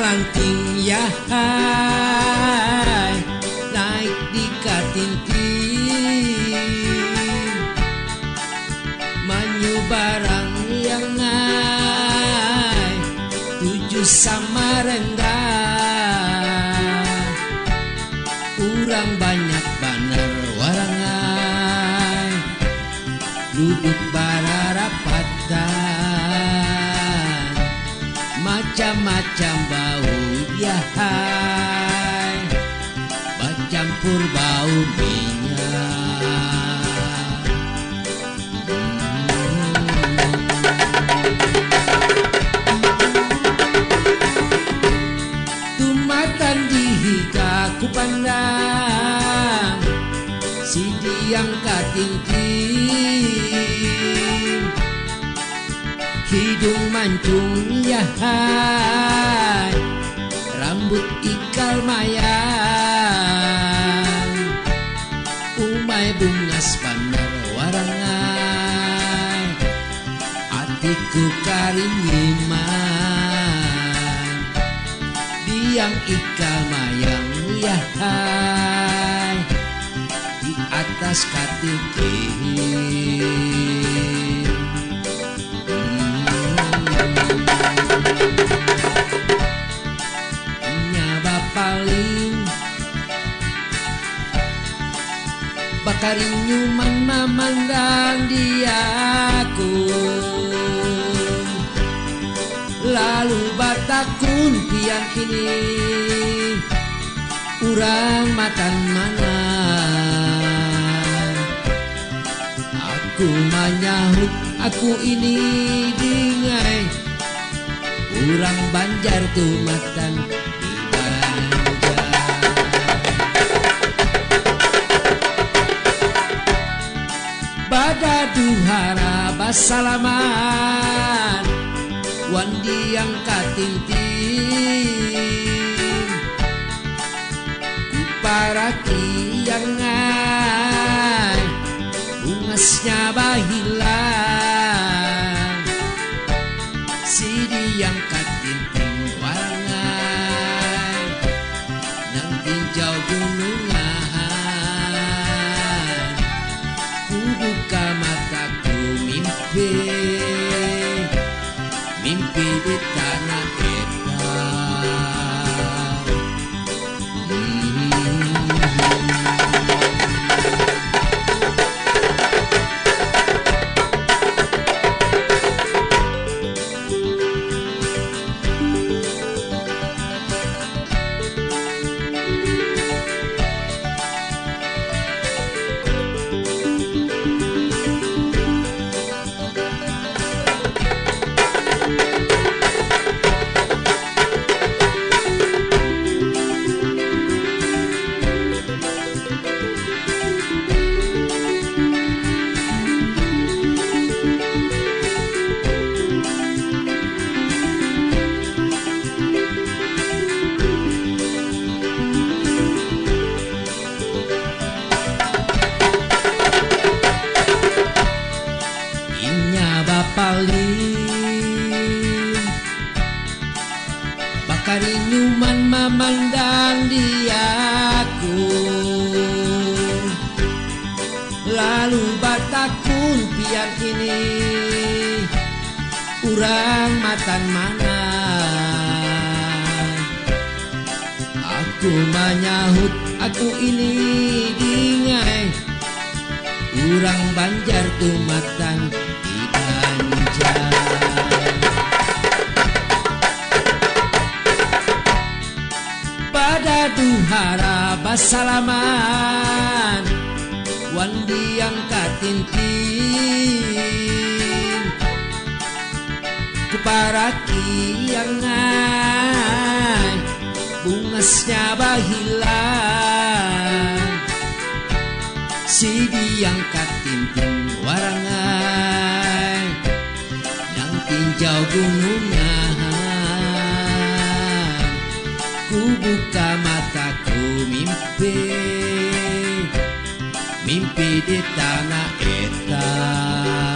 malangking ya hai, naik di katinting manyu barang yang ngai tuju Samarinda. Urang banyak baner warangai duduk bararapatan macam-macam bau ya hai, bercampur bau minyak. Tumatan dihika ku pandang si diang katingting hidung mancung ya hai, rambut ikal mayang umay bungas panar warangai atiku karinyiman diang ikal mayang ya hai, di atas katingting. Paling bakarin nyuman memandang diaku lalu batakun pian ini urang matan mana aku menyahut aku ini dingai urang Banjar tuh matan pada duhara basalaman wandi yang katinting kuparaki yang ngai bungasnya bahilang sidi yang katinting warangai nang tinjau gunungan buka mataku mimpi di tanah eta. Paling bakarin nyuman memandang diaku lalu batakun pian ini urang matan mana aku menyahut aku ini dingai urang Banjar tuh matan pada duhara basalaman wandi yang katinting kuparaki yang ngai bungasnya bahilang sidi yang katinting warangai nang tinjau gunungan ku buka mataku mimpi di tanah eta.